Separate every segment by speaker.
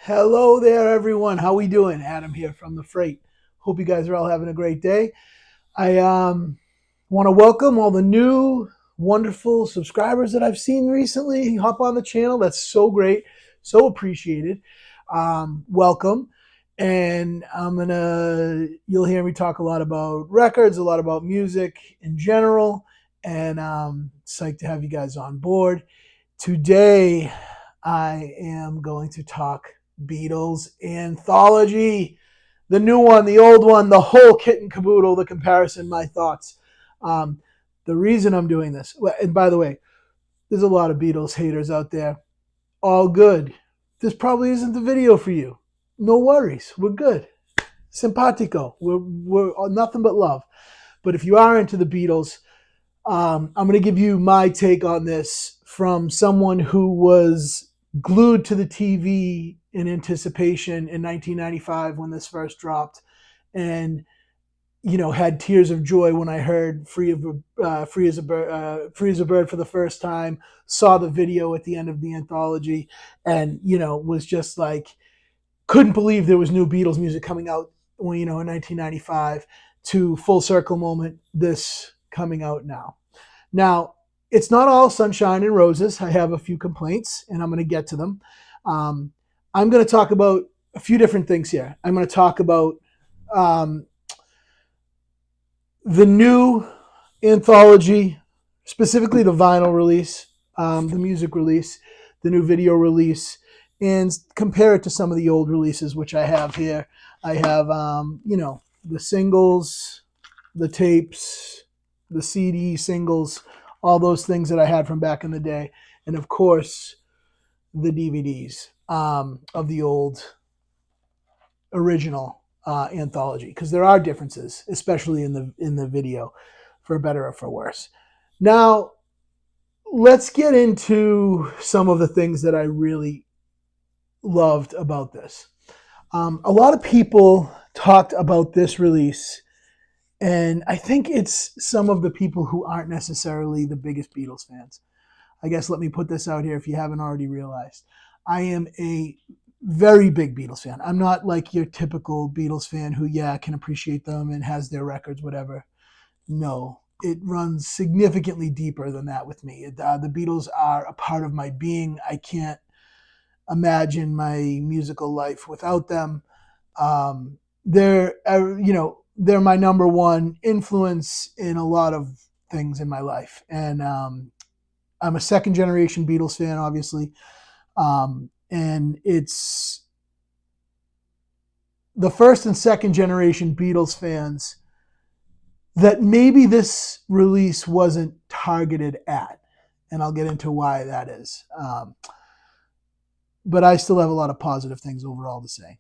Speaker 1: Hello there, everyone. How we doing? Adam here from the Freight. Hope you guys are all having a great day. I want to welcome all the new, wonderful subscribers that I've seen recently hop on the channel. That's so great, so appreciated. Welcome, and you'll hear me talk a lot about records, a lot about music in general, and psyched to have you guys on board. Today, I am going to talk Beatles Anthology. The new one, the old one, the whole kit and caboodle, the comparison, my thoughts. Um, the reason I'm doing this, and by the way, there's a lot of Beatles haters out there. All good. This probably isn't the video for you. No worries. We're good. Simpatico. We're nothing but love. But if you are into the Beatles, I'm going to give you my take on this from someone who was glued to the TV in anticipation in 1995 when this first dropped, and had tears of joy when I heard "Free as a Bird" for the first time. Saw the video at the end of the anthology, and was just like couldn't believe there was new Beatles music coming out when in 1995. To full circle moment, this coming out now. Now, it's not all sunshine and roses. I have a few complaints, and I'm going to get to them. I'm going to talk about a few different things here. I'm going to talk about the new anthology, specifically the vinyl release, the music release, the new video release, and compare it to some of the old releases, which I have here. I have, the singles, the tapes, the CD singles, all those things that I had from back in the day, and of course, the DVDs of the old original anthology, because there are differences, especially in the video, for better or for worse. Now, let's get into some of the things that I really loved about this. A lot of people talked about this release, and I think it's some of the people who aren't necessarily the biggest Beatles fans. I guess let me put this out here if you haven't already realized. I am a very big Beatles fan. I'm not like your typical Beatles fan who, can appreciate them and has their records, whatever. No, it runs significantly deeper than that with me. The Beatles are a part of my being. I can't imagine my musical life without them. They're my number one influence in a lot of things in my life, and I'm a second generation Beatles fan, obviously, and it's the first and second generation Beatles fans that maybe this release wasn't targeted at, and I'll get into why that is. But I still have a lot of positive things overall to say.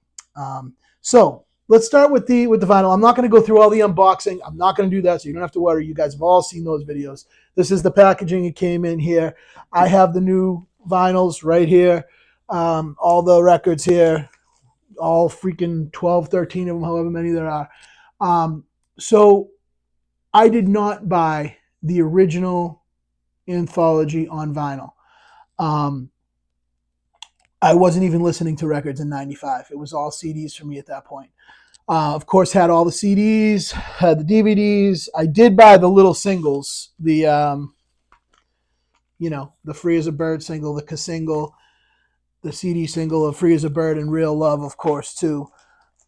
Speaker 1: So let's start with the vinyl. I'm not going to go through all the unboxing. I'm not going to do that, so you don't have to worry. You guys have all seen those videos. This is the packaging. It came in here. I have the new vinyls right here. All the records here, all freaking 12, 13 of them, however many there are. So I did not buy the original anthology on vinyl. I wasn't even listening to records in 95. It was all CDs for me at that point. Of course, had all the CDs, had the DVDs. I did buy the little singles, the Free as a Bird single, the Ka-single, the CD single of Free as a Bird and Real Love, of course, too.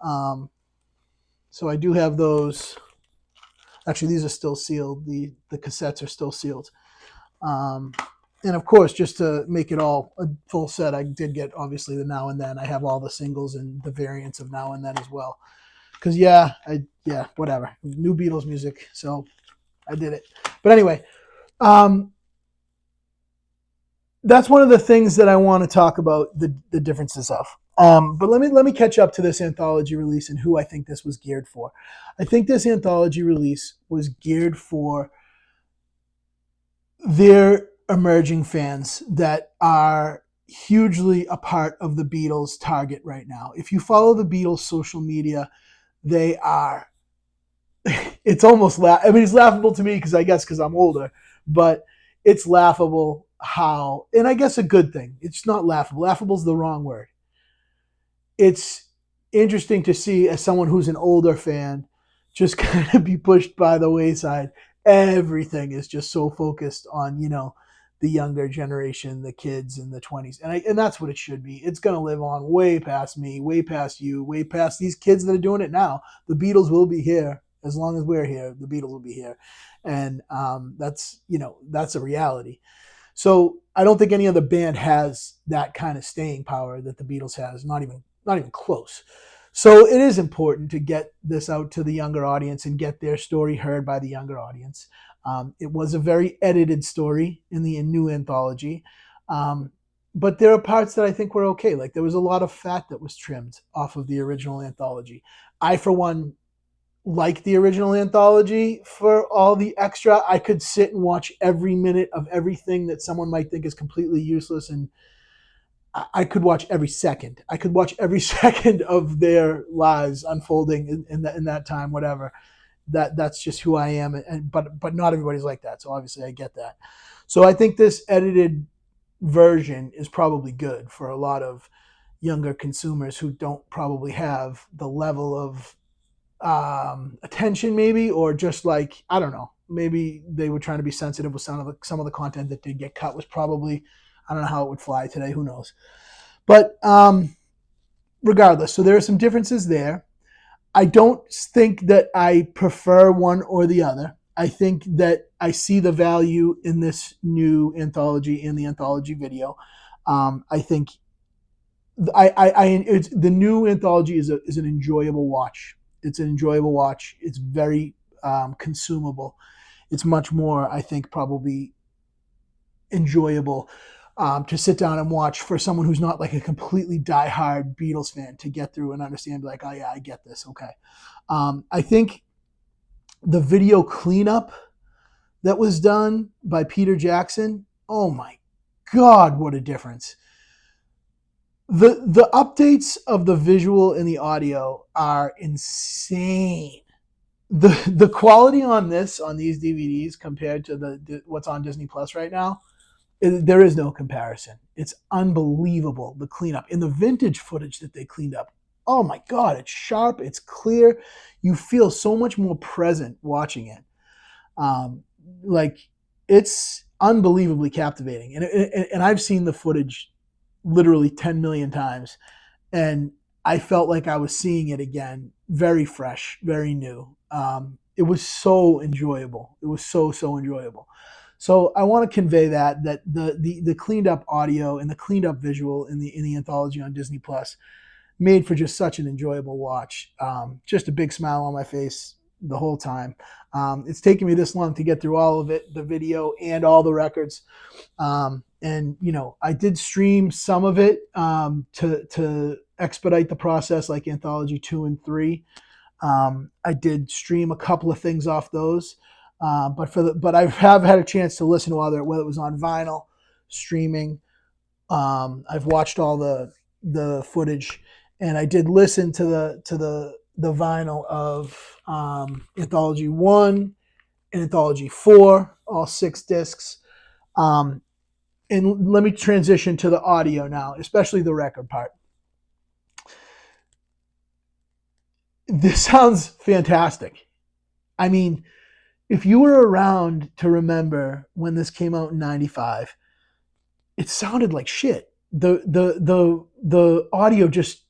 Speaker 1: So I do have those. Actually, these are still sealed. The cassettes are still sealed. And of course, just to make it all a full set, I did get, obviously, the Now and Then. I have all the singles and the variants of Now and Then as well. Because, whatever. New Beatles music, so I did it. But anyway, that's one of the things that I want to talk about, the differences of. But let me catch up to this anthology release and who I think this was geared for. I think this anthology release was geared for their emerging fans that are hugely a part of the Beatles target right now. If you follow the Beatles social media, they are, it's almost, it's laughable to me because I'm older, but it's laughable how, and I guess a good thing, it's not laughable. Laughable is the wrong word. it's interesting to see, as someone who's an older fan, just kind of be pushed by the wayside. Everything is just so focused on, the younger generation, the kids in the 20s. And that's what it should be. It's going to live on way past me, way past you, way past these kids that are doing it now. The Beatles will be here. As long as we're here, the Beatles will be here. And that's a reality. So I don't think any other band has that kind of staying power that the Beatles has. Not even close. So it is important to get this out to the younger audience and get their story heard by the younger audience. It was a very edited story in the new anthology, but there are parts that I think were okay. Like, there was a lot of fat that was trimmed off of the original anthology. I, for one, like the original anthology for all the extra. I could sit and watch every minute of everything that someone might think is completely useless, and I could watch every second. I could watch every second of their lives unfolding in that time, whatever. That's just who I am, but not everybody's like that. So obviously I get that. So I think this edited version is probably good for a lot of younger consumers who don't probably have the level of attention, maybe, or just, like, I don't know, maybe they were trying to be sensitive with some of the content that did get cut. Was probably, I don't know how it would fly today, who knows. But regardless, so there are some differences there. I don't think that I prefer one or the other. I think that I see the value in this new anthology, in the anthology video. I think it's, the new anthology is an enjoyable watch. It's an enjoyable watch. It's very consumable. It's much more, I think, probably enjoyable to sit down and watch for someone who's not like a completely diehard Beatles fan, to get through and understand, like, oh yeah, I get this. Okay. I think the video cleanup that was done by Peter Jackson, oh my God, what a difference. The updates of the visual and the audio are insane. The quality on these DVDs compared to what's on Disney Plus right now, there is no comparison. It's unbelievable, the cleanup. And the vintage footage that they cleaned up, oh my God, it's sharp, it's clear. You feel so much more present watching it. Like, it's unbelievably captivating. And I've seen the footage literally 10 million times, and I felt like I was seeing it again, very fresh, very new. It was so enjoyable. It was so enjoyable. So I want to convey that the cleaned up audio and the cleaned up visual in the anthology on Disney Plus made for just such an enjoyable watch. Just a big smile on my face the whole time. It's taken me this long to get through all of it, the video and all the records. And I did stream some of it to expedite the process, like Anthology 2 and 3. I did stream a couple of things off those, but I have had a chance to listen to other, whether it was on vinyl, streaming. I've watched all the footage, and I did listen to the vinyl of Anthology 1 and Anthology 4, all 6 discs. And let me transition to the audio now, especially the record part. This sounds fantastic. I mean, if you were around to remember when this came out in 95, it sounded like shit. The audio just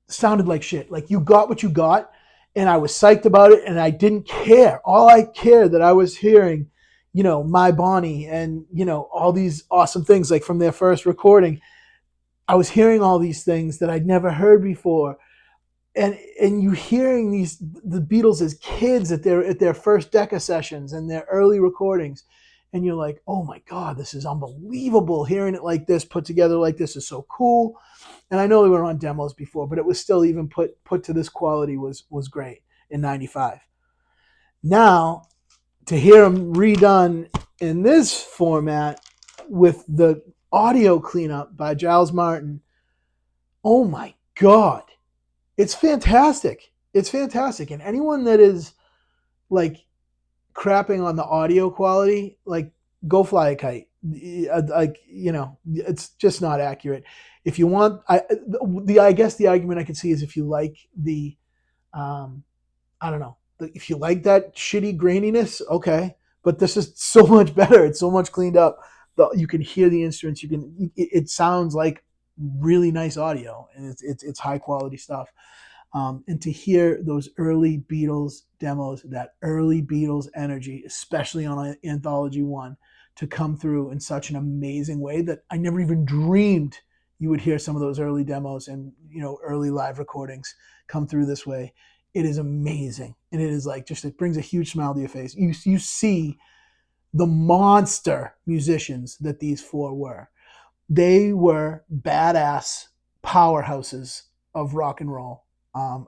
Speaker 1: sounded like shit. Like, you got what you got, and I was psyched about it, and I didn't care. All I cared that I was hearing, My Bonnie, and, all these awesome things, like from their first recording. I was hearing all these things that I'd never heard before. And you hearing the Beatles as kids at their first Decca sessions and their early recordings, and you're like, oh my God, this is unbelievable. Hearing it like this, put together like this, is so cool. And I know they were on demos before, but it was still, even put to this quality, was great in 95. Now, to hear them redone in this format with the audio cleanup by Giles Martin, oh my God, it's fantastic. It's fantastic. And anyone that is like crapping on the audio quality, like, go fly a kite. like, it's just not accurate. If you want, I guess the argument I could see is if you like the, I don't know, if you like that shitty graininess, okay, but this is so much better. It's so much cleaned up. You can hear the instruments. It sounds like really nice audio, and it's high quality stuff. And to hear those early Beatles demos, that early Beatles energy, especially on Anthology 1, to come through in such an amazing way that I never even dreamed you would hear some of those early demos and early live recordings come through this way. It is amazing. And it is like, it brings a huge smile to your face. You see the monster musicians that these four were. They were badass powerhouses of rock and roll,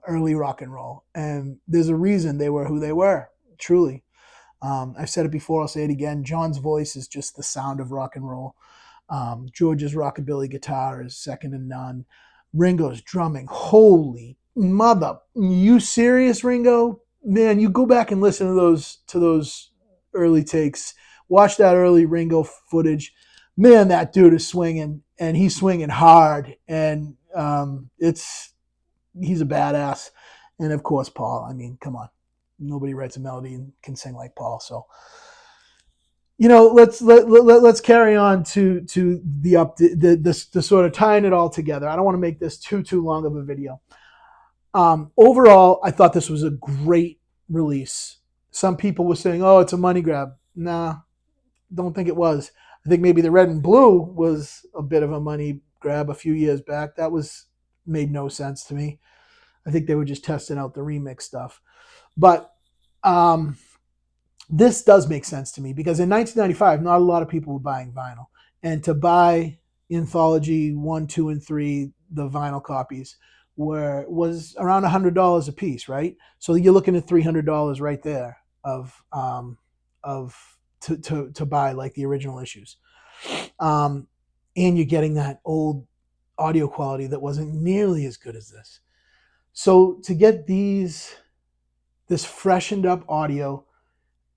Speaker 1: early rock and roll. And there's a reason they were who they were, truly. I've said it before, I'll say it again. John's voice is just the sound of rock and roll. George's rockabilly guitar is second to none. Ringo's drumming, holy mother, you serious, Ringo? Man, you go back and listen to those early takes. Watch that early Ringo footage. Man, that dude is swinging, and he's swinging hard, and he's a badass. And of course, Paul. I mean, come on, nobody writes a melody and can sing like Paul. So, let's carry on to the sort of tying it all together. I don't want to make this too long of a video. Overall, I thought this was a great release. Some people were saying, "Oh, it's a money grab." Nah, don't think it was. I think maybe the red and blue was a bit of a money grab a few years back. That made no sense to me. I think they were just testing out the remix stuff. But this does make sense to me because in 1995, not a lot of people were buying vinyl. And to buy Anthology 1, 2, and 3, the vinyl copies, was around $100 a piece, right? So you're looking at $300 right there to buy like the original issues. And you're getting that old audio quality that wasn't nearly as good as this. So to get this freshened up audio,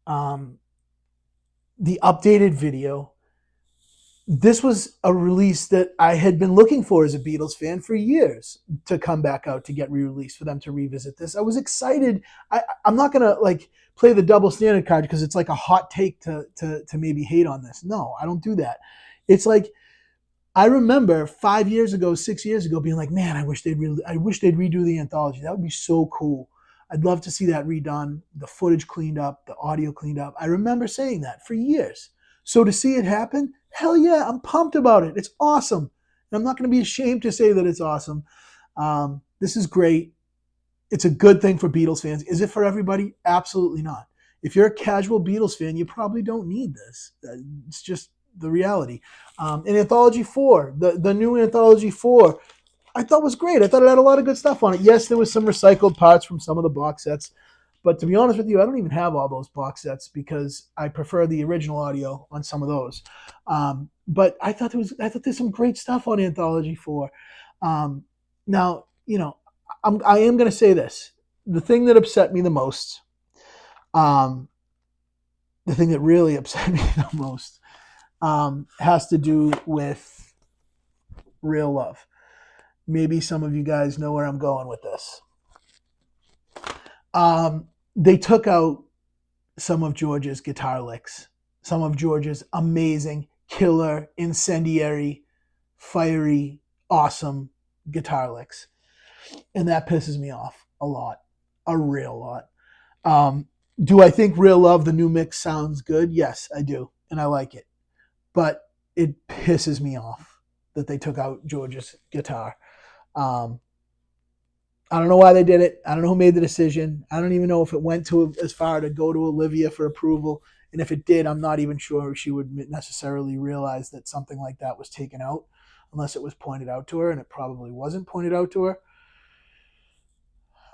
Speaker 1: the updated video, this was a release that I had been looking for as a Beatles fan for years to come back out, to get re-released, for them to revisit this. I was excited. I'm not going to play the double standard card because it's like a hot take to maybe hate on this. No, I don't do that. It's like, I remember 5 years ago, 6 years ago being like, man, I wish they'd redo the anthology. That would be so cool. I'd love to see that redone, the footage cleaned up, the audio cleaned up. I remember saying that for years. So to see it happen, hell yeah, I'm pumped about it. It's awesome. And I'm not going to be ashamed to say that it's awesome. This is great. It's a good thing for Beatles fans. Is it for everybody? Absolutely not. If you're a casual Beatles fan, you probably don't need this. It's just the reality. In Anthology 4, the new Anthology 4, I thought was great. I thought it had a lot of good stuff on it. Yes, there was some recycled parts from some of the box sets, but to be honest with you, I don't even have all those box sets because I prefer the original audio on some of those. But I thought there's some great stuff on Anthology 4. Now, I am going to say this. The thing that upset me the most, the thing that really upset me the most, has to do with Real Love. Maybe some of you guys know where I'm going with this. They took out some of George's guitar licks, some of George's amazing, killer, incendiary, fiery, awesome guitar licks. And that pisses me off a lot, a real lot. Do I think Real Love, the new mix, sounds good? Yes, I do. And I like it. But it pisses me off that they took out George's guitar. I don't know why they did it. I don't know who made the decision. I don't even know if it went as far to go to Olivia for approval. And if it did, I'm not even sure she would necessarily realize that something like that was taken out, unless it was pointed out to her, and it probably wasn't pointed out to her.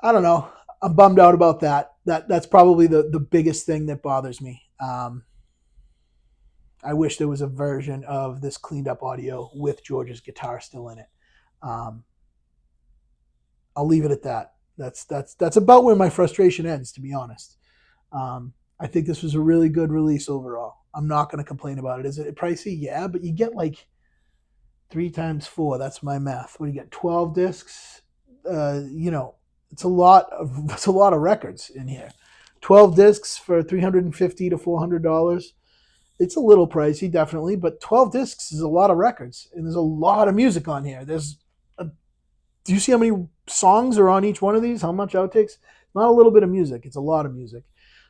Speaker 1: I don't know. I'm bummed out about that. That's probably the biggest thing that bothers me. I wish there was a version of this cleaned up audio with George's guitar still in it. I'll leave it at that. That's about where my frustration ends, to be honest. I think this was a really good release overall. I'm not going to complain about it. Is it pricey? Yeah, but you get like 3 times 4. That's my math. What do you get? 12 discs. It's a lot of records in here. 12 discs for $350 to $400. It's a little pricey, definitely, but 12 discs is a lot of records, and there's a lot of music on here. Do you see how many songs are on each one of these? How much outtakes? Not a little bit of music. It's a lot of music.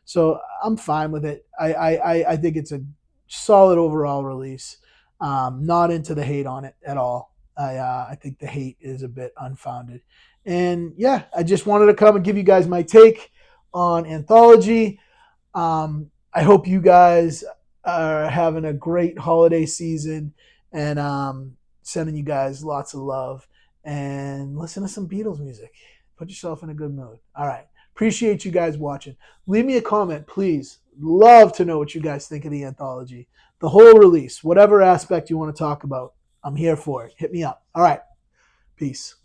Speaker 1: So I'm fine with it. I think it's a solid overall release. Not into the hate on it at all. I think the hate is a bit unfounded. And yeah, I just wanted to come and give you guys my take on Anthology. I hope you guys are having a great holiday season, and sending you guys lots of love, and listen to some Beatles music. Put yourself in a good mood. All right. Appreciate you guys watching. Leave me a comment, please. Love to know what you guys think of the anthology. The whole release, whatever aspect you want to talk about, I'm here for it. Hit me up. All right. Peace.